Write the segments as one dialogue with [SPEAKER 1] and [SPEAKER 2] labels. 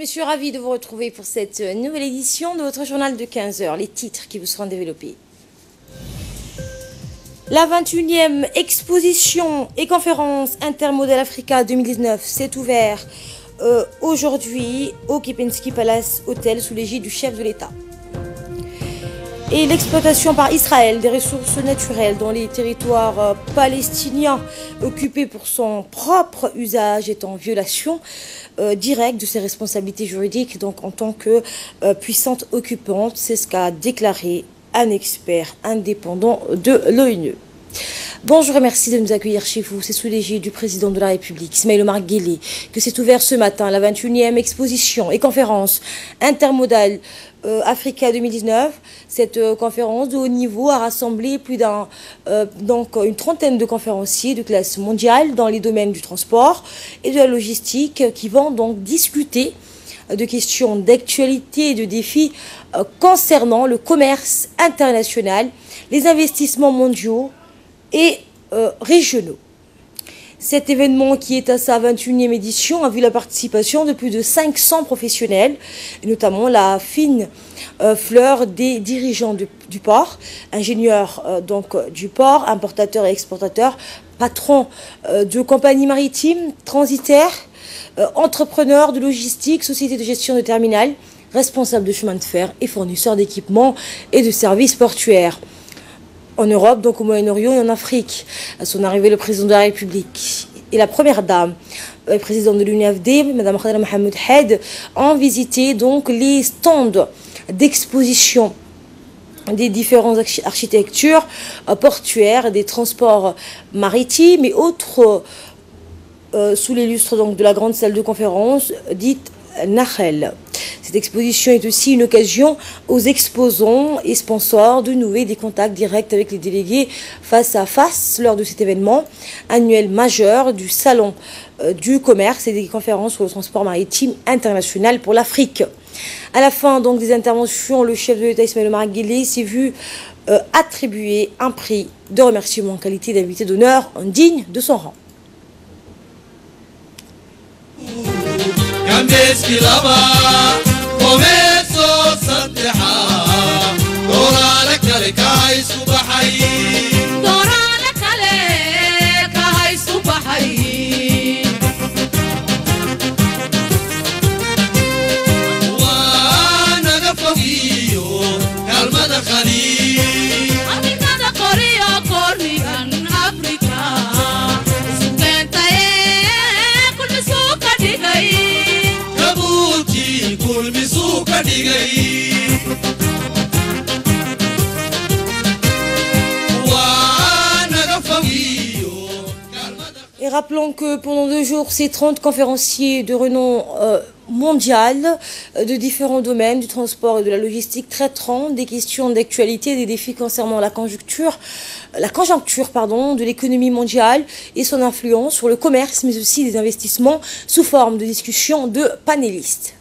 [SPEAKER 1] messieurs, ravi de vous retrouver pour cette nouvelle édition de votre journal de 15 heures. Les titres qui vous seront développés. La 21e exposition et conférence Intermodal Africa 2019 s'est ouverte aujourd'hui au Kempinski Palace Hotel sous l'égide du chef de l'État. Et l'exploitation par Israël des ressources naturelles dans les territoires palestiniens occupés pour son propre usage est en violation directe de ses responsabilités juridiques, donc en tant que puissante occupante. C'est ce qu'a déclaré un expert indépendant de l'ONU. Bonjour et merci de nous accueillir chez vous. C'est sous l'égide du président de la République, Ismaël Omar Guelleh, que s'est ouvert ce matin la 21e exposition et conférence Intermodal Africa 2019. Cette conférence de haut niveau a rassemblé une trentaine de conférenciers de classe mondiale dans les domaines du transport et de la logistique qui vont donc discuter de questions d'actualité et de défis concernant le commerce international, les investissements mondiaux et régionaux. Cet événement, qui est à sa 21e édition, a vu la participation de plus de 500 professionnels, et notamment la fine fleur des dirigeants du port, ingénieurs du port, importateurs et exportateurs, patrons de compagnies maritimes, transitaires, entrepreneurs de logistique, sociétés de gestion de terminal, responsables de chemin de fer et fournisseurs d'équipements et de services portuaires. En Europe, donc au Moyen-Orient et en Afrique. À son arrivée, le président de la République et la première dame, présidente de l'UNFD, Mme Khadra Mohamed Hed, ont visité donc les stands d'exposition des différentes architectures portuaires, des transports maritimes et autres sous les lustres donc de la grande salle de conférence dite Nahel. Cette exposition est aussi une occasion aux exposants et sponsors de nouer des contacts directs avec les délégués face à face lors de cet événement annuel majeur du Salon du commerce et des conférences sur le transport maritime international pour l'Afrique. À la fin donc des interventions, le chef de l'État Ismaël Omar Guelleh s'est vu attribuer un prix de remerciement en qualité d'invité d'honneur digne de son rang. Et rappelons que pendant 2 jours, ces 30 conférenciers de renom mondial de différents domaines du transport et de la logistique traiteront des questions d'actualité et des défis concernant la conjoncture de l'économie mondiale et son influence sur le commerce, mais aussi des investissements sous forme de discussions de panélistes.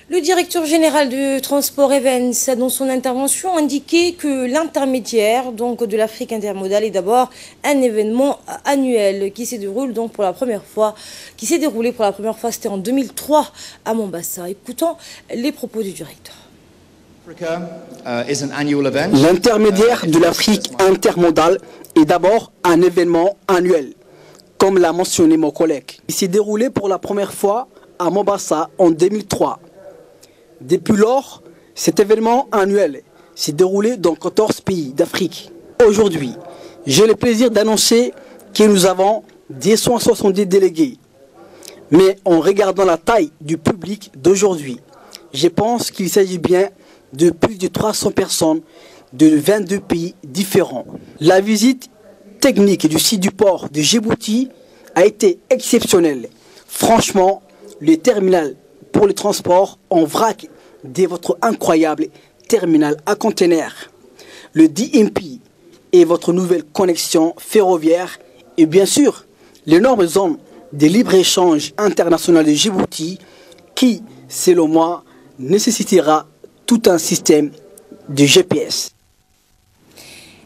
[SPEAKER 1] Le directeur général de Transport Evans a dans son intervention indiqué que l'intermédiaire donc de l'Afrique intermodale est d'abord un événement annuel qui s'est déroulé donc pour la première fois, c'était en 2003 à Mombasa. Écoutons les propos du directeur.
[SPEAKER 2] L'intermédiaire de l'Afrique intermodale est d'abord un événement annuel, comme l'a mentionné mon collègue. Il s'est déroulé pour la première fois à Mombasa en 2003. Depuis lors, cet événement annuel s'est déroulé dans 14 pays d'Afrique. Aujourd'hui, j'ai le plaisir d'annoncer que nous avons 270 délégués. Mais en regardant la taille du public d'aujourd'hui, je pense qu'il s'agit bien de plus de 300 personnes de 22 pays différents. La visite technique du site du port de Djibouti a été exceptionnelle. Franchement, le terminal pour le transport en vrac de votre incroyable terminal à conteneurs, le DMP et votre nouvelle connexion ferroviaire et bien sûr l'énorme zone de libre-échange international de Djibouti qui, selon moi, nécessitera tout un système de GPS.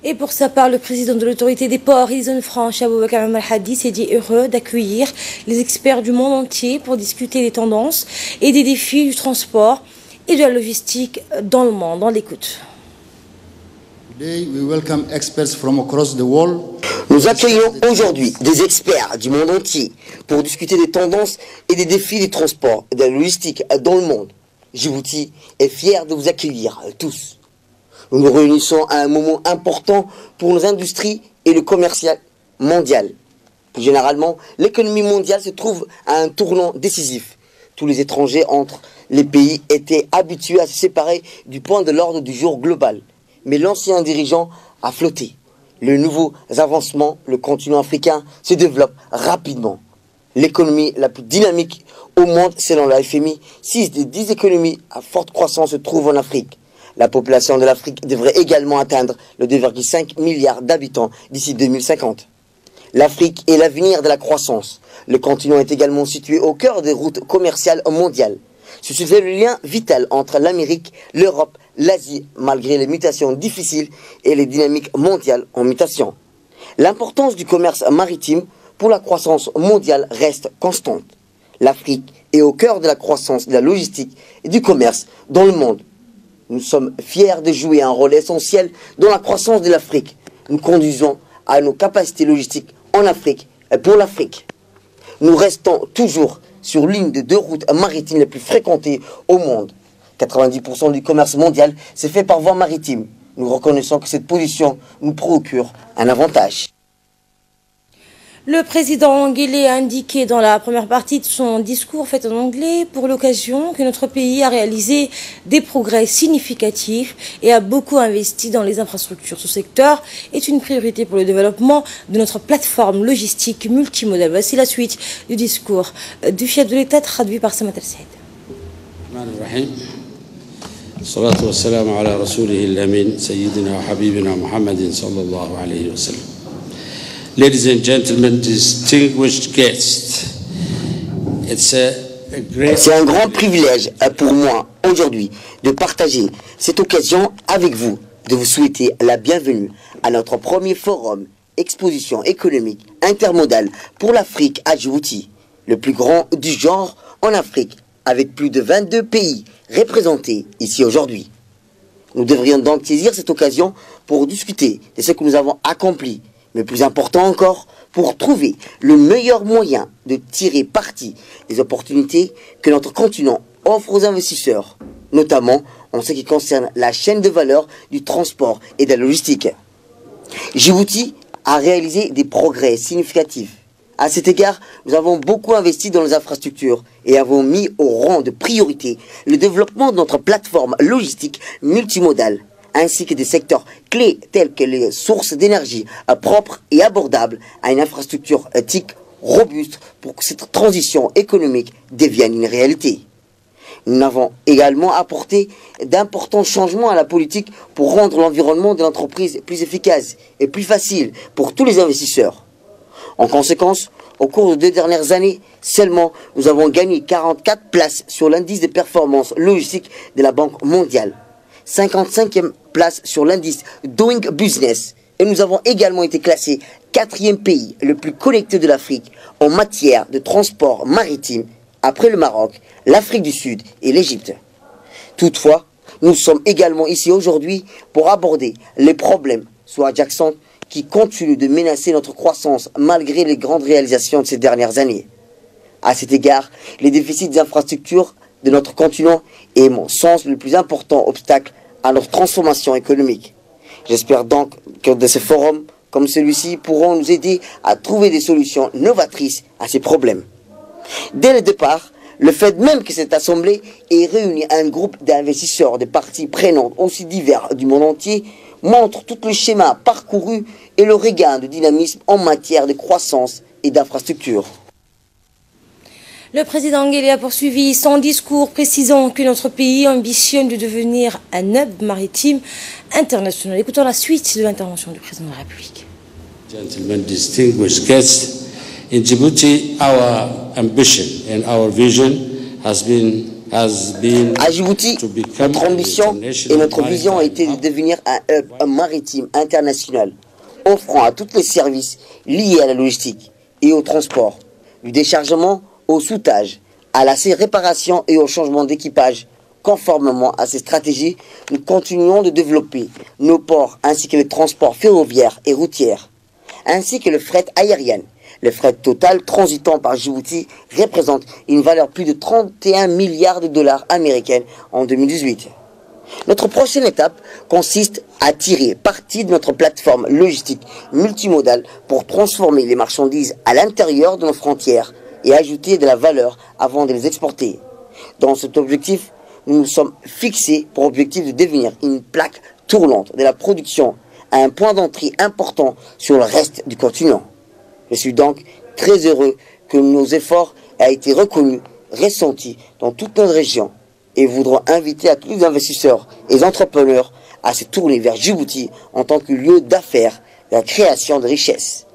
[SPEAKER 1] Et pour sa part, le président de l'autorité des ports et des zones franches, Aboubakar Al-Hadi, s'est dit heureux d'accueillir les experts du monde entier pour discuter des tendances et des défis du transport et de la logistique dans le monde. On l'écoute.
[SPEAKER 3] Nous accueillons aujourd'hui des experts du monde entier pour discuter des tendances et des défis du transport et de la logistique dans le monde. Djibouti est fier de vous accueillir tous. Nous nous réunissons à un moment important pour nos industries et le commerce mondial. Plus généralement, l'économie mondiale se trouve à un tournant décisif. Tous les étrangers entre les pays étaient habitués à se séparer du point de l'ordre du jour global. Mais l'ancien dirigeant a flotté. Les nouveaux avancements, le continent africain se développe rapidement. L'économie la plus dynamique au monde, selon la FMI, 6 des 10 économies à forte croissance se trouvent en Afrique. La population de l'Afrique devrait également atteindre le 2,5 milliards d'habitants d'ici 2050. L'Afrique est l'avenir de la croissance. Le continent est également situé au cœur des routes commerciales mondiales. Ce fait le lien vital entre l'Amérique, l'Europe, l'Asie, malgré les mutations difficiles et les dynamiques mondiales en mutation. L'importance du commerce maritime pour la croissance mondiale reste constante. L'Afrique est au cœur de la croissance de la logistique et du commerce dans le monde. Nous sommes fiers de jouer un rôle essentiel dans la croissance de l'Afrique. Nous conduisons à nos capacités logistiques en Afrique et pour l'Afrique. Nous restons toujours sur l'une des 2 routes maritimes les plus fréquentées au monde. 90% du commerce mondial s'est fait par voie maritime. Nous reconnaissons que cette position nous procure un avantage.
[SPEAKER 1] Le président Nguélé a indiqué dans la première partie de son discours fait en anglais pour l'occasion que notre pays a réalisé des progrès significatifs et a beaucoup investi dans les infrastructures. Ce secteur est une priorité pour le développement de notre plateforme logistique multimodale. Voici la suite du discours du chef de l'État traduit par Samat El-Saïd.
[SPEAKER 4] الصلاة والسلام على رسوله الأمين سيدنا وحبيبنا محمد صلى الله عليه وسلم. Ladies and gentlemen, distinguished guests,
[SPEAKER 3] c'est un grand privilège pour moi aujourd'hui de partager cette occasion avec vous, de vous souhaiter la bienvenue à notre premier forum exposition économique intermodale pour l'Afrique à Djibouti, le plus grand du genre en Afrique, avec plus de 22 pays représentés ici aujourd'hui. Nous devrions donc saisir cette occasion pour discuter de ce que nous avons accompli, mais plus important encore, pour trouver le meilleur moyen de tirer parti des opportunités que notre continent offre aux investisseurs, notamment en ce qui concerne la chaîne de valeur du transport et de la logistique. Djibouti a réalisé des progrès significatifs. À cet égard, nous avons beaucoup investi dans les infrastructures et avons mis au rang de priorité le développement de notre plateforme logistique multimodale, ainsi que des secteurs clés tels que les sources d'énergie propres et abordables à une infrastructure éthique robuste pour que cette transition économique devienne une réalité. Nous avons également apporté d'importants changements à la politique pour rendre l'environnement de l'entreprise plus efficace et plus facile pour tous les investisseurs. En conséquence, au cours des 2 dernières années, seulement nous avons gagné 44 places sur l'indice de performance logistique de la Banque mondiale, 55e place sur l'indice Doing Business, et nous avons également été classés 4e pays le plus connecté de l'Afrique en matière de transport maritime, après le Maroc, l'Afrique du Sud et l'Égypte. Toutefois, nous sommes également ici aujourd'hui pour aborder les problèmes sous-jacents qui continuent de menacer notre croissance malgré les grandes réalisations de ces dernières années. À cet égard, les déficits d'infrastructures de notre continent est, à mon sens, le plus important obstacle à notre transformation économique. J'espère donc que de ces forums comme celui-ci pourront nous aider à trouver des solutions novatrices à ces problèmes. Dès le départ, le fait même que cette assemblée ait réuni un groupe d'investisseurs de parties prenantes aussi divers du monde entier montre tout le schéma parcouru et le regain de dynamisme en matière de croissance et d'infrastructure.
[SPEAKER 1] Le président Nguélé a poursuivi son discours précisant que notre pays ambitionne de devenir un hub maritime international. Écoutons la suite de l'intervention du président de la République.
[SPEAKER 4] Gentlemen, distinguished guests, in Djibouti, our ambition and our vision has been
[SPEAKER 3] À Djibouti, notre ambition et notre vision a été de devenir un hub maritime international, offrant à tous les services liés à la logistique et au transport, du déchargement au soûtage, à la réparation et au changement d'équipage. Conformément à ces stratégies, nous continuons de développer nos ports ainsi que les transports ferroviaires et routiers, ainsi que le fret aérien. Le fret total transitant par Djibouti représente une valeur plus de 31 milliards de dollars américains en 2018. Notre prochaine étape consiste à tirer parti de notre plateforme logistique multimodale pour transformer les marchandises à l'intérieur de nos frontières et ajouter de la valeur avant de les exporter. Dans cet objectif, nous nous sommes fixés pour objectif de devenir une plaque tournante de la production à un point d'entrée important sur le reste du continent. Je suis donc très heureux que nos efforts aient été reconnus, ressentis dans toute notre région et voudrons inviter à tous les investisseurs et les entrepreneurs à se tourner vers Djibouti en tant que lieu d'affaires de la création de richesses.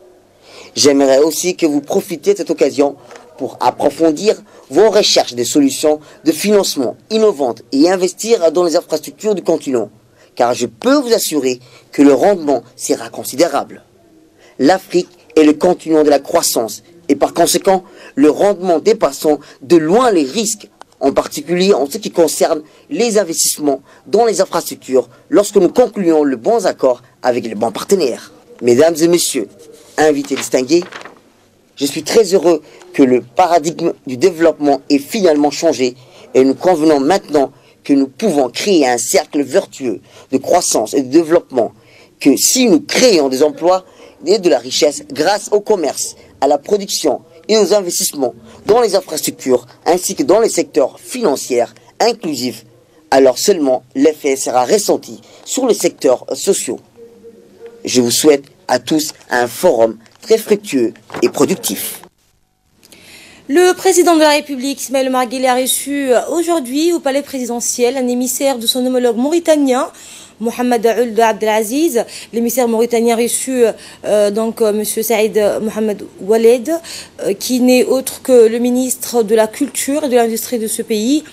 [SPEAKER 3] J'aimerais aussi que vous profitiez de cette occasion pour approfondir vos recherches de solutions de financement innovantes et investir dans les infrastructures du continent, car je peux vous assurer que le rendement sera considérable. L'Afrique est le continent de la croissance et par conséquent le rendement dépassant de loin les risques, en particulier en ce qui concerne les investissements dans les infrastructures lorsque nous concluons le bon accord avec les bons partenaires. Mesdames et messieurs, invités distingués, je suis très heureux que le paradigme du développement ait finalement changé et nous convenons maintenant que nous pouvons créer un cercle vertueux de croissance et de développement, que si nous créons des emplois, et de la richesse grâce au commerce, à la production et aux investissements dans les infrastructures ainsi que dans les secteurs financiers inclusifs, alors seulement l'effet sera ressenti sur les secteurs sociaux. Je vous souhaite à tous un forum très fructueux et productif.
[SPEAKER 1] Le président de la République, Ismaël Omar Guelleh, a reçu aujourd'hui au palais présidentiel un émissaire de son homologue mauritanien, Mohamed Ould Abdelaziz. L'émissaire mauritanien reçu M. Saïd Mohamed Waled, qui n'est autre que le ministre de la Culture et de l'Industrie de ce pays,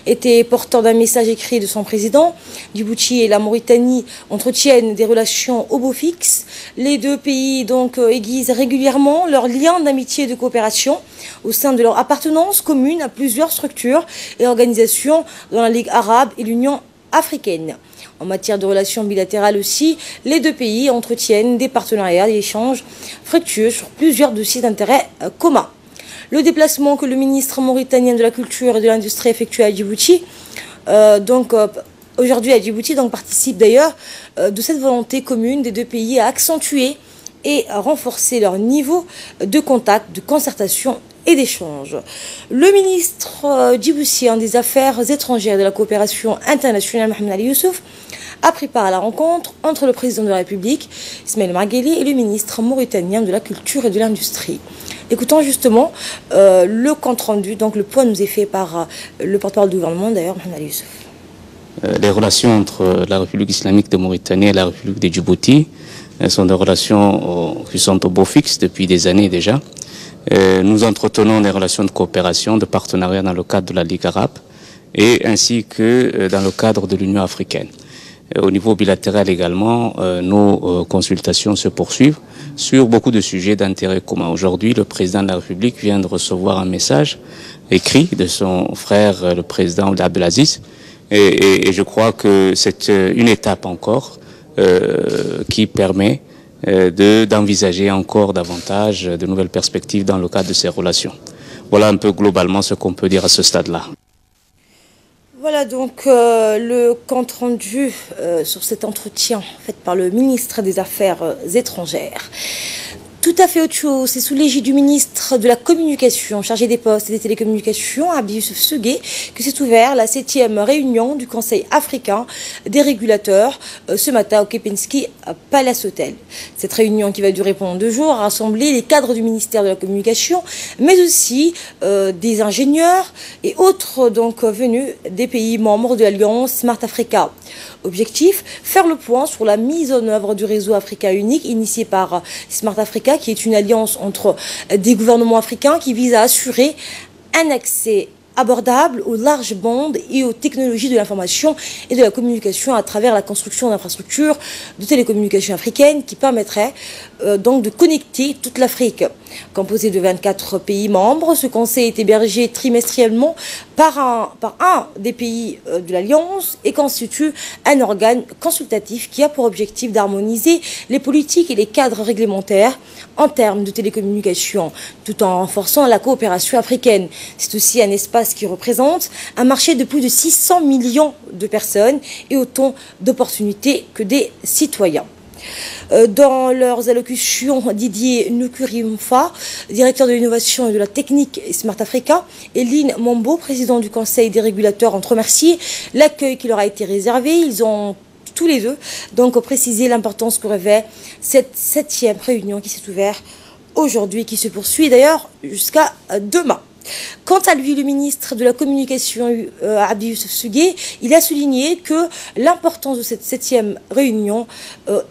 [SPEAKER 1] était porteur d'un message écrit de son président. Djibouti et la Mauritanie entretiennent des relations au beau fixe. Les deux pays aiguisent régulièrement leurs liens d'amitié et de coopération au sein de leur appartenance commune à plusieurs structures et organisations dans la Ligue arabe et l'Union africaine. En matière de relations bilatérales aussi, les deux pays entretiennent des partenariats et échanges fructueux sur plusieurs dossiers d'intérêt commun. Le déplacement que le ministre mauritanien de la Culture et de l'Industrie effectue à Djibouti, aujourd'hui à Djibouti, participe d'ailleurs de cette volonté commune des deux pays à accentuer et à renforcer leur niveau de contact, de concertation et d'échange. Le ministre djiboutien des Affaires étrangères et de la coopération internationale, Mohamed Ali Youssouf, a pris part à la rencontre entre le président de la République, Ismaël Omar Guelleh, et le ministre mauritanien de la Culture et de l'Industrie. Écoutons justement le compte-rendu, le point nous est fait par le porte-parole du gouvernement, d'ailleurs, Mohamed Ali Youssouf.
[SPEAKER 5] Les relations entre la République islamique de Mauritanie et la République de Djibouti sont des relations qui sont au beau fixe depuis des années déjà. Nous entretenons des relations de coopération, de partenariat dans le cadre de la Ligue arabe et ainsi que dans le cadre de l'Union africaine. Au niveau bilatéral également, nos consultations se poursuivent sur beaucoup de sujets d'intérêt commun. Aujourd'hui, le président de la République vient de recevoir un message écrit de son frère, le président Ould Abdelaziz, et je crois que c'est une étape encore qui permet d'envisager encore davantage de nouvelles perspectives dans le cadre de ces relations. Voilà un peu globalement ce qu'on peut dire à ce stade-là.
[SPEAKER 1] Voilà donc le compte rendu sur cet entretien fait par le ministre des Affaires étrangères. Tout à fait autre chose, c'est sous l'égide du ministre de la Communication, chargé des postes et des télécommunications, Abdi Youssef Segué, que s'est ouverte la 7e réunion du Conseil africain des régulateurs ce matin au Kempinski Palace Hotel. Cette réunion, qui va durer pendant 2 jours, a rassemblé les cadres du ministère de la Communication, mais aussi des ingénieurs et autres venus des pays membres de l'Alliance Smart Africa. Objectif, faire le point sur la mise en œuvre du réseau Africa unique initié par Smart Africa, qui est une alliance entre des gouvernements africains qui vise à assurer un accès abordable aux larges bandes et aux technologies de l'information et de la communication à travers la construction d'infrastructures de télécommunications africaines qui permettraient de connecter toute l'Afrique. Composé de 24 pays membres, ce conseil est hébergé trimestriellement par un des pays de l'Alliance et constitue un organe consultatif qui a pour objectif d'harmoniser les politiques et les cadres réglementaires en termes de télécommunications, tout en renforçant la coopération africaine. C'est aussi un espace qui représente un marché de plus de 600 millions de personnes et autant d'opportunités que des citoyens. Dans leurs allocutions, Didier Nukurimfa, directeur de l'innovation et de la technique Smart Africa, et Lynn Mombo, président du Conseil des régulateurs, ont remercié l'accueil qui leur a été réservé. Ils ont tous les deux précisé l'importance que revêt cette 7e réunion qui s'est ouverte aujourd'hui, qui se poursuit d'ailleurs jusqu'à demain. Quant à lui, le ministre de la Communication, Abdi Youssef Segué, il a souligné que l'importance de cette 7e réunion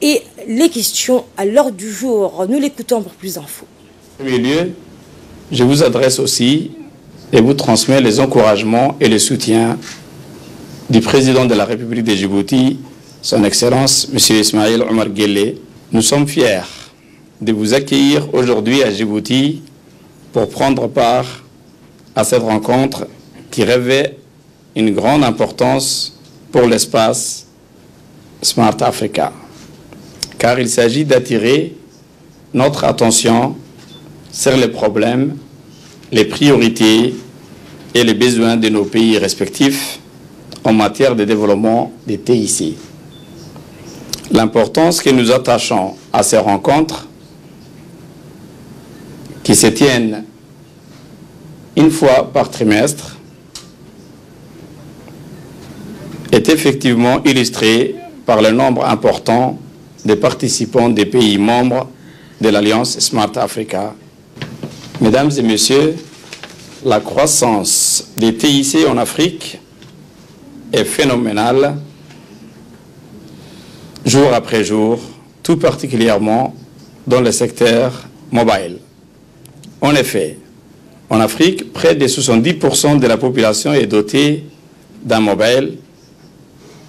[SPEAKER 1] et les questions à l'ordre du jour. Nous l'écoutons pour plus d'infos.
[SPEAKER 6] En premier lieu, je vous adresse aussi et vous transmets les encouragements et le soutien du président de la République de Djibouti, son Excellence, M. Ismaël Omar Guelleh. Nous sommes fiers de vous accueillir aujourd'hui à Djibouti pour prendre part à cette rencontre qui revêt une grande importance pour l'espace Smart Africa, car il s'agit d'attirer notre attention sur les problèmes, les priorités et les besoins de nos pays respectifs en matière de développement des TIC. L'importance que nous attachons à ces rencontres qui se tiennent une fois par trimestre est effectivement illustré par le nombre important des participants des pays membres de l'Alliance Smart Africa. Mesdames et messieurs, la croissance des TIC en Afrique est phénoménale jour après jour, tout particulièrement dans le secteur mobile. En effet, en Afrique, près de 70% de la population est dotée d'un mobile,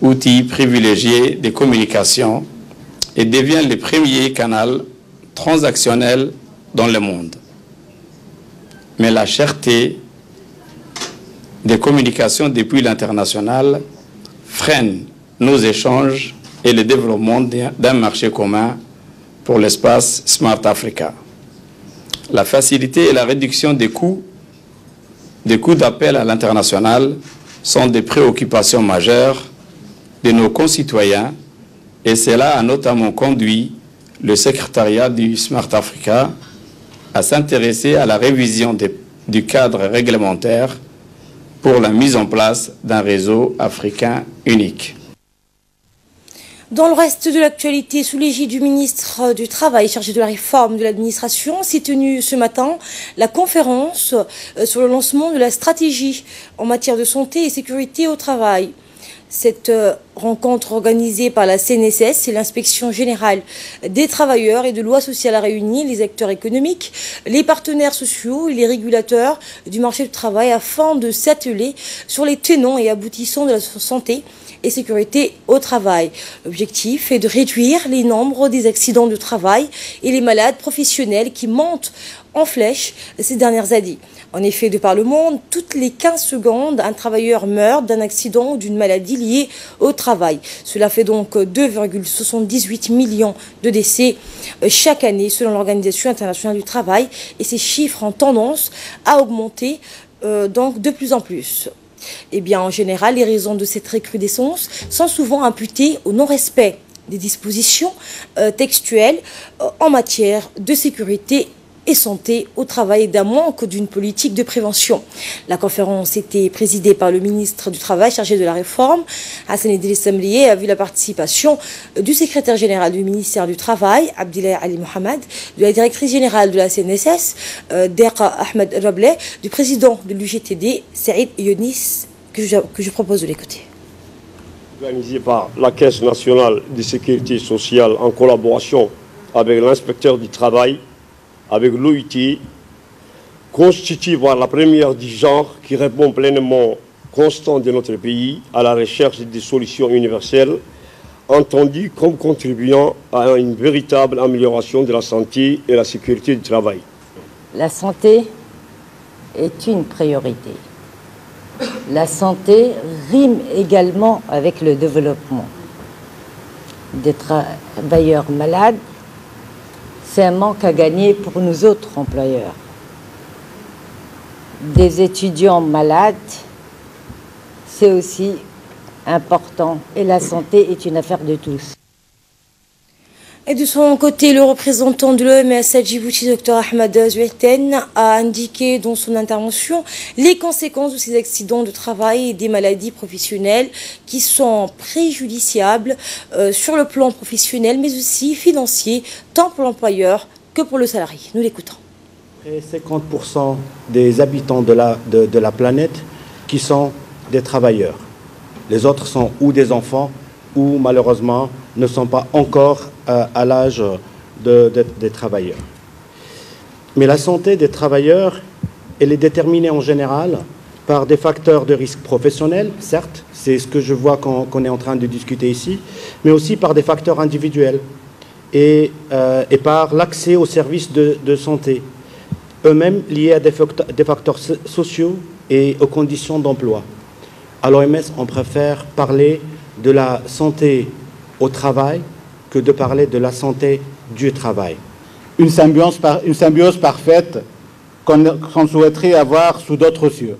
[SPEAKER 6] outil privilégié de communication, et devient le premier canal transactionnel dans le monde. Mais la cherté des communications depuis l'international freine nos échanges et le développement d'un marché commun pour l'espace Smart Africa. La facilité et la réduction des coûts d'appel à l'international sont des préoccupations majeures de nos concitoyens et cela a notamment conduit le secrétariat du Smart Africa à s'intéresser à la révision du cadre réglementaire pour la mise en place d'un réseau africain unique.
[SPEAKER 1] Dans le reste de l'actualité, sous l'égide du ministre du Travail chargé de la réforme de l'administration, s'est tenue ce matin la conférence sur le lancement de la stratégie en matière de santé et sécurité au travail. Cette rencontre organisée par la CNSS et l'Inspection générale des travailleurs et de loi sociale a réuni les acteurs économiques, les partenaires sociaux et les régulateurs du marché du travail afin de s'atteler sur les tenants et aboutissants de la santé et sécurité au travail. L'objectif est de réduire les nombres des accidents de travail et les malades professionnels qui montent en flèche ces dernières années. En effet, de par le monde, toutes les 15 secondes, un travailleur meurt d'un accident ou d'une maladie liée au travail. Cela fait donc 2,78 millions de décès chaque année selon l'Organisation internationale du travail et ces chiffres ont tendance à augmenter donc de plus en plus. Eh bien, en général, les raisons de cette recrudescence sont souvent imputées au non-respect des dispositions textuelles en matière de sécurité et santé au travail et d'un manque d'une politique de prévention. La conférence était présidée par le ministre du Travail chargé de la réforme, Hassan Idriss Samlié, a vu la participation du secrétaire général du ministère du Travail, Abdillahi Ali Mohamed, de la directrice générale de la CNSS, Deqa Ahmed Rableh, du président de l'UGTD, Saïd Younis, que je propose de l'écouter.
[SPEAKER 7] Organisé par la Caisse nationale de sécurité sociale en collaboration avec l'inspecteur du travail, avec l'OIT, constitue la première du genre qui répond pleinement constant de notre pays à la recherche des solutions universelles, entendues comme contribuant à une véritable amélioration de la santé et la sécurité du travail.
[SPEAKER 8] La santé est une priorité. La santé rime également avec le développement. Des travailleurs malades, c'est un manque à gagner pour nous autres employeurs. Des étudiants malades, c'est aussi important. Et la santé est une affaire de tous.
[SPEAKER 1] Et de son côté, le représentant de l'OMS à Djibouti, Dr Ahmed Zouetten, a indiqué dans son intervention les conséquences de ces accidents de travail et des maladies professionnelles qui sont préjudiciables sur le plan professionnel, mais aussi financier, tant pour l'employeur que pour le salarié. Nous l'écoutons.
[SPEAKER 9] 50% des habitants de la planète qui sont des travailleurs. Les autres sont ou des enfants ou malheureusement ne sont pas encore à l'âge des travailleurs. Mais la santé des travailleurs, elle est déterminée en général par des facteurs de risque professionnels, certes, c'est ce que je vois qu'on est en train de discuter ici, mais aussi par des facteurs individuels et par l'accès aux services de santé, eux-mêmes liés à des facteurs sociaux et aux conditions d'emploi. À l'OMS, on préfère parler de la santé au travail que de parler de la santé du travail.
[SPEAKER 10] Une symbiose parfaite qu'on souhaiterait avoir sous d'autres cieux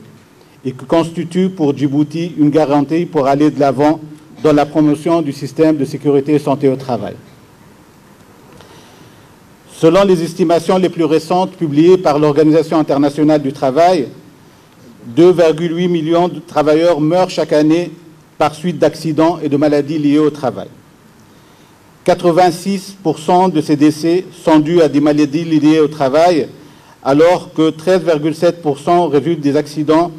[SPEAKER 10] et qui constitue pour Djibouti une garantie pour aller de l'avant dans la promotion du système de sécurité et santé au travail. Selon les estimations les plus récentes publiées par l'Organisation internationale du travail, 2,8 millions de travailleurs meurent chaque année par suite d'accidents et de maladies liées au travail. 86% de ces décès sont dus à des maladies liées au travail, alors que 13,7% résultent des accidents.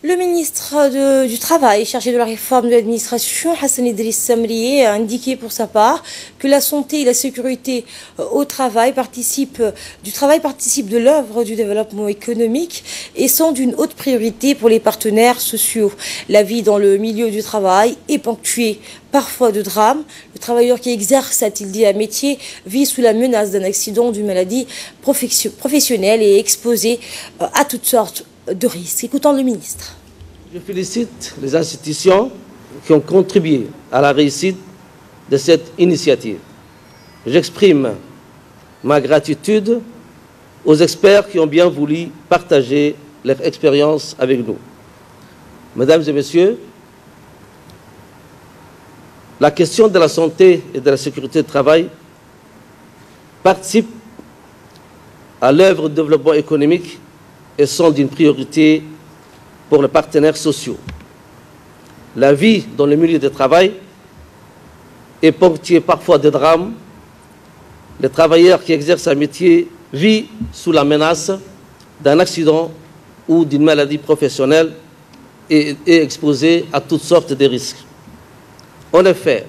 [SPEAKER 1] Le ministre du Travail, chargé de la réforme de l'administration, Hassan Idriss Samri, a indiqué pour sa part que la santé et la sécurité au travail participent de l'œuvre du développement économique et sont d'une haute priorité pour les partenaires sociaux. La vie dans le milieu du travail est ponctuée parfois de drames. Le travailleur qui exerce, a-t-il dit, un métier vit sous la menace d'un accident, d'une maladie professionnelle et est exposé à toutes sortes de risques. Écoutons le ministre.
[SPEAKER 11] Je félicite les institutions qui ont contribué à la réussite de cette initiative. J'exprime ma gratitude aux experts qui ont bien voulu partager leur expérience avec nous. Mesdames et messieurs, la question de la santé et de la sécurité du travail participe à l'œuvre de développement économique et sont d'une priorité pour les partenaires sociaux. La vie dans le milieu du travail est ponctuée parfois de drames. Les travailleurs qui exercent un métier vivent sous la menace d'un accident ou d'une maladie professionnelle et est exposé à toutes sortes de risques. En effet,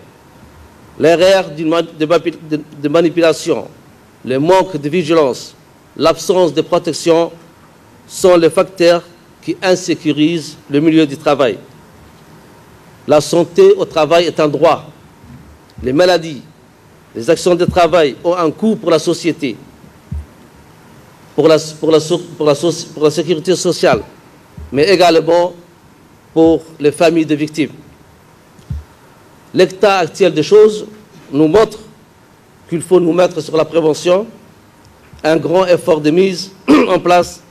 [SPEAKER 11] l'erreur de manipulation, le manque de vigilance, l'absence de protection sont les facteurs qui insécurisent le milieu du travail. La santé au travail est un droit. Les maladies, les actions de travail ont un coût pour la société, pour la sécurité sociale, mais également pour les familles de victimes. L'état actuel des choses nous montre qu'il faut nous mettre sur la prévention. Un grand effort de mise en place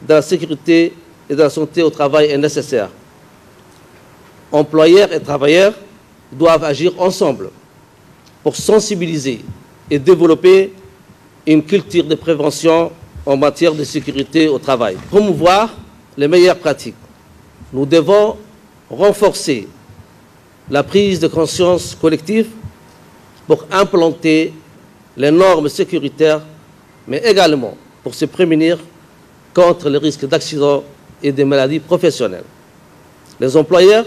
[SPEAKER 11] de la sécurité et de la santé au travail est nécessaire. Employeurs et travailleurs doivent agir ensemble pour sensibiliser et développer une culture de prévention en matière de sécurité au travail. Promouvoir les meilleures pratiques. Nous devons renforcer la prise de conscience collective pour implanter les normes sécuritaires, mais également pour se prémunir contre les risques d'accidents et de maladies professionnelles. Les employeurs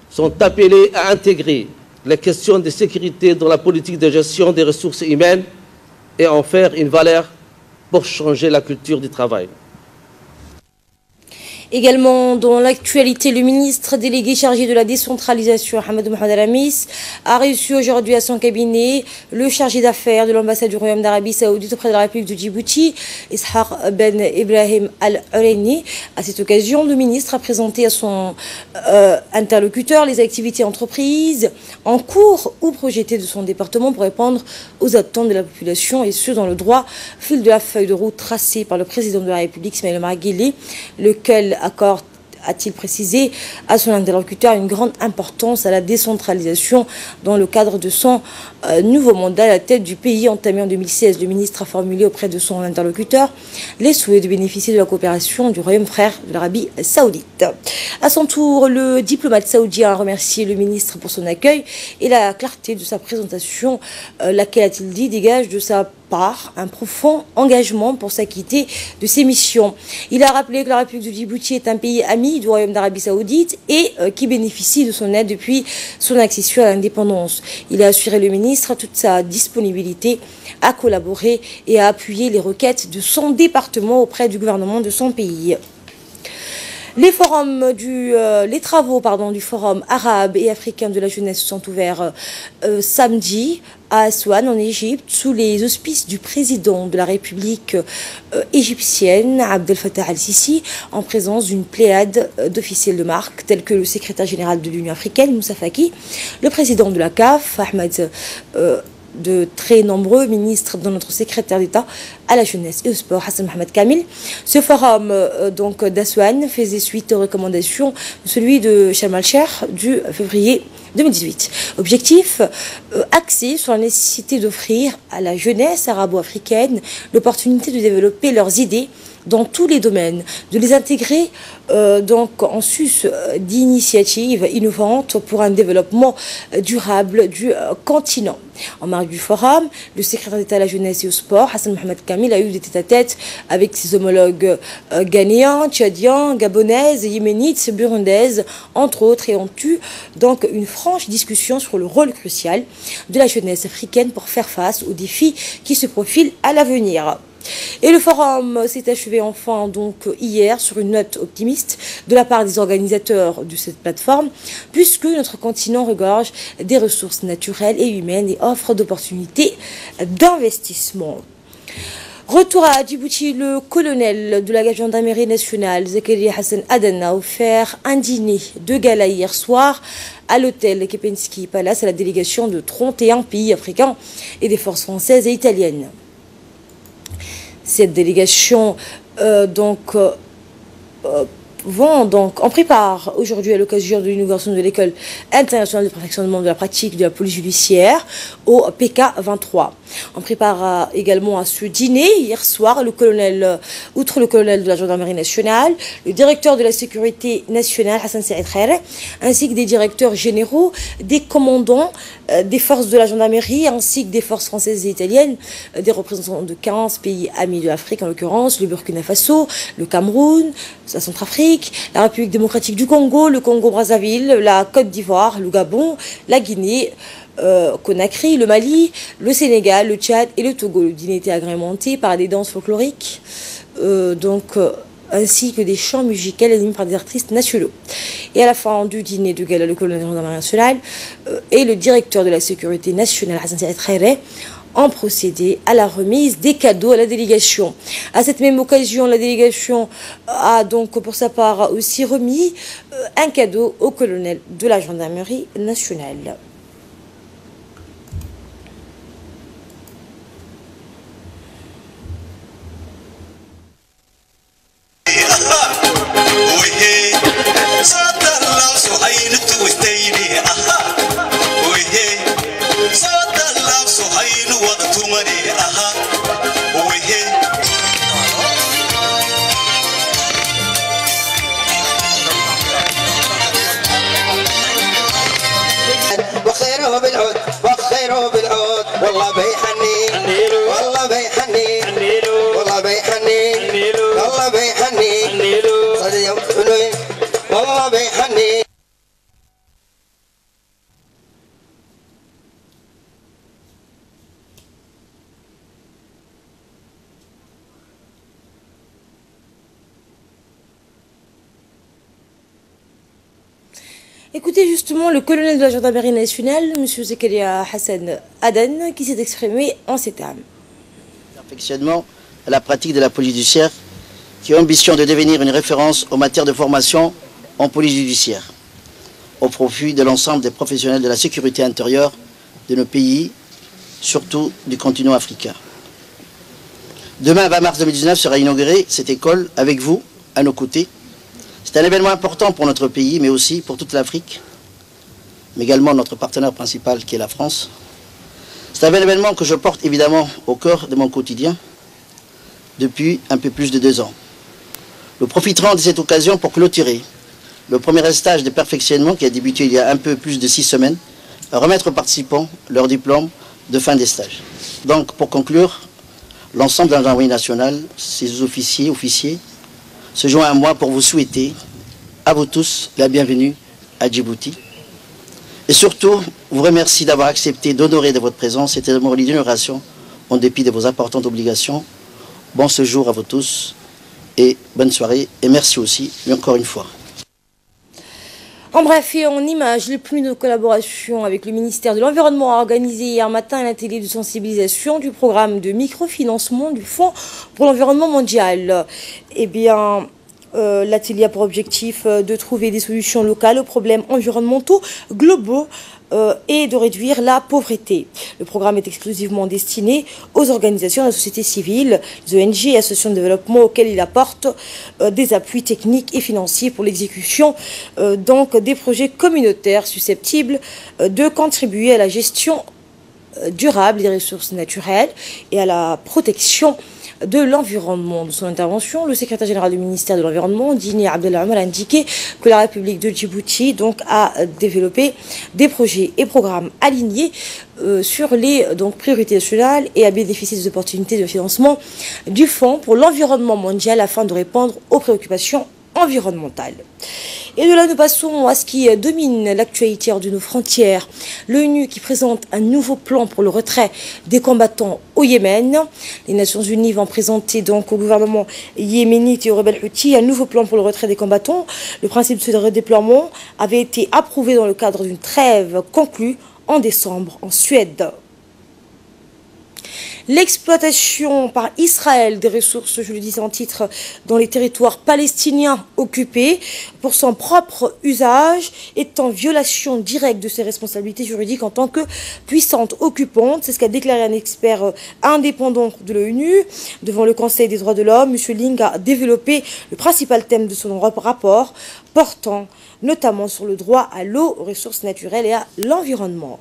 [SPEAKER 11] sont appelés à intégrer les questions de sécurité dans la politique de gestion des ressources humaines et en faire une valeur pour changer la culture du travail.
[SPEAKER 1] Également dans l'actualité, le ministre délégué chargé de la décentralisation, Hamadou Mohamed Al-Amis, a reçu aujourd'hui à son cabinet le chargé d'affaires de l'ambassade du Royaume d'Arabie Saoudite auprès de la République de Djibouti, Ishaq Ben Ibrahim Al-Ureni. À cette occasion, le ministre a présenté à son interlocuteur les activités entreprises en cours ou projetées de son département pour répondre aux attentes de la population, et ce dans le droit fil de la feuille de route tracée par le président de la République, Ismaïl Omar Guelleh, lequel accorde, a-t-il précisé à son interlocuteur, une grande importance à la décentralisation dans le cadre de son nouveau mandat à la tête du pays entamé en 2016. Le ministre a formulé auprès de son interlocuteur les souhaits de bénéficier de la coopération du Royaume frère de l'Arabie Saoudite. À son tour, le diplomate saoudien a remercié le ministre pour son accueil et la clarté de sa présentation, laquelle, a-t-il dit, dégage de sa part un profond engagement pour s'acquitter de ses missions. Il a rappelé que la République de Djibouti est un pays ami du Royaume d'Arabie Saoudite et qui bénéficie de son aide depuis son accession à l'indépendance. Il a assuré le ministre toute sa disponibilité à collaborer et à appuyer les requêtes de son département auprès du gouvernement de son pays. Les travaux du Forum arabe et africain de la jeunesse sont ouverts samedi à Aswan, en Égypte, sous les auspices du président de la République égyptienne, Abdel Fattah al-Sisi, en présence d'une pléiade d'officiels de marque, tels que le secrétaire général de l'Union africaine, Moussa Faki, le président de la CAF, Ahmed, de très nombreux ministres, dont notre secrétaire d'État à la jeunesse et au sport, Hassan Mohamed Kamil. Ce forum d'Aswan faisait suite aux recommandations de celui de Sharm el-Sheikh du février 2018. Objectif, axé sur la nécessité d'offrir à la jeunesse arabo-africaine l'opportunité de développer leurs idées dans tous les domaines, de les intégrer donc en sus d'initiatives innovantes pour un développement durable du continent. En marge du forum, le secrétaire d'État à la jeunesse et au sport, Hassan Mohamed Kamil, a eu des tête-à-tête avec ses homologues ghanéens, tchadiens, gabonaises, yéménites, burundaises, entre autres, et ont eu donc une franche discussion sur le rôle crucial de la jeunesse africaine pour faire face aux défis qui se profilent à l'avenir. Et le forum s'est achevé enfin donc hier sur une note optimiste de la part des organisateurs de cette plateforme, puisque notre continent regorge des ressources naturelles et humaines et offre d'opportunités d'investissement. Retour à Djibouti, le colonel de la gendarmerie nationale, Zakaria Hassan Aden, a offert un dîner de gala hier soir à l'hôtel Kempinski Palace à la délégation de 31 pays africains et des forces françaises et italiennes. Cette délégation en prépare aujourd'hui à l'occasion de l'inauguration de l'école internationale de perfectionnement de la pratique de la police judiciaire au PK 23. On prépare également à ce dîner hier soir outre le colonel de la gendarmerie nationale, le directeur de la sécurité nationale Hassan Saïd Khairé, ainsi que des directeurs généraux, des commandants des forces de la gendarmerie ainsi que des forces françaises et italiennes, des représentants de 15 pays amis de l'Afrique, en l'occurrence le Burkina Faso, le Cameroun, la Centrafrique, la République démocratique du Congo, le Congo-Brazzaville, la Côte d'Ivoire, le Gabon, la Guinée, Conakry, le Mali, le Sénégal, le Tchad et le Togo. Le dîner était agrémenté par des danses folkloriques, ainsi que des chants musicaux animés par des artistes nationaux. Et à la fin du dîner de gala, le colonel de la gendarmerie nationale et le directeur de la sécurité nationale, Hassan Saïd Khairé, ont procédé à la remise des cadeaux à la délégation. À cette même occasion, la délégation a donc pour sa part aussi remis un cadeau au colonel de la gendarmerie nationale.
[SPEAKER 12] والله بيحني والله بيحني والله بيحني والله بيحني والله بيحني.
[SPEAKER 1] Écoutez justement le colonel de la gendarmerie nationale, M. Zakaria Hassan Aden, qui s'est exprimé en ces termes.
[SPEAKER 13] Perfectionnement à la pratique de la police judiciaire, qui a ambition de devenir une référence en matière de formation en police judiciaire, au profit de l'ensemble des professionnels de la sécurité intérieure de nos pays, surtout du continent africain. Demain, 20 mars 2019, sera inaugurée cette école avec vous, à nos côtés. C'est un événement important pour notre pays, mais aussi pour toute l'Afrique, mais également notre partenaire principal qui est la France. C'est un événement que je porte évidemment au cœur de mon quotidien depuis un peu plus de 2 ans. Nous profiterons de cette occasion pour clôturer le premier stage de perfectionnement qui a débuté il y a un peu plus de 6 semaines, à remettre aux participants leur diplôme de fin des stages. Donc, pour conclure, l'ensemble de la gendarmerie nationale, ses officiers, se joint à moi pour vous souhaiter, à vous tous, la bienvenue à Djibouti. Et surtout, vous remercie d'avoir accepté d'honorer de votre présence cette cérémonie d'inauguration en dépit de vos importantes obligations. Bon séjour à vous tous et bonne soirée. Et merci aussi, encore une fois.
[SPEAKER 1] En bref, et en images, les plus de collaboration avec le ministère de l'Environnement a organisé hier matin un atelier de sensibilisation du programme de microfinancement du Fonds pour l'environnement mondial. Eh bien, l'atelier a pour objectif de trouver des solutions locales aux problèmes environnementaux globaux et de réduire la pauvreté. Le programme est exclusivement destiné aux organisations de la société civile, les ONG et associations de développement auxquelles il apporte des appuis techniques et financiers pour l'exécution donc des projets communautaires susceptibles de contribuer à la gestion durable des ressources naturelles et à la protection de l'environnement. De son intervention, le secrétaire général du ministère de l'Environnement, Dini Abdellah Omar, a indiqué que la République de Djibouti donc, a développé des projets et programmes alignés sur les priorités nationales et a bénéficié des opportunités de financement du Fonds pour l'environnement mondial afin de répondre aux préoccupations environnementales. Et de là, nous passons à ce qui domine l'actualité hors de nos frontières. L'ONU qui présente un nouveau plan pour le retrait des combattants au Yémen. Les Nations Unies vont présenter donc au gouvernement yéménite et aux rebelles Houthis un nouveau plan pour le retrait des combattants. Le principe de ce redéploiement avait été approuvé dans le cadre d'une trêve conclue en décembre en Suède. L'exploitation par Israël des ressources, je le disais en titre, dans les territoires palestiniens occupés pour son propre usage est en violation directe de ses responsabilités juridiques en tant que puissante occupante. C'est ce qu'a déclaré un expert indépendant de l'ONU devant le Conseil des droits de l'homme. M. Ling a développé le principal thème de son rapport, portant notamment sur le droit à l'eau, aux ressources naturelles et à l'environnement.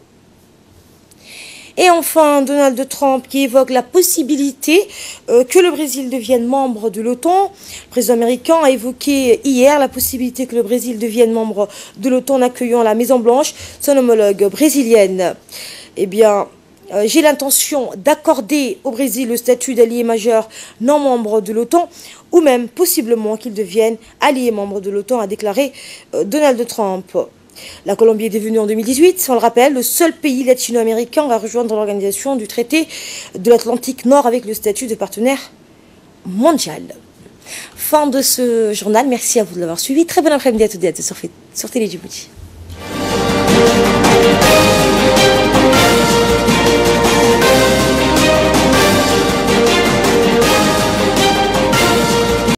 [SPEAKER 1] Et enfin, Donald Trump qui évoque la possibilité que le Brésil devienne membre de l'OTAN. Le président américain a évoqué hier la possibilité que le Brésil devienne membre de l'OTAN en accueillant à la Maison-Blanche son homologue brésilienne. Eh bien, j'ai l'intention d'accorder au Brésil le statut d'allié majeur non membre de l'OTAN ou même possiblement qu'il devienne allié membre de l'OTAN, a déclaré Donald Trump. La Colombie est devenue en 2018, on le rappelle, le seul pays latino-américain à rejoindre l'organisation du traité de l'Atlantique Nord avec le statut de partenaire mondial. Fin de ce journal, merci à vous de l'avoir suivi. Très bon après-midi à toutes et à tous sur Télé Djibouti.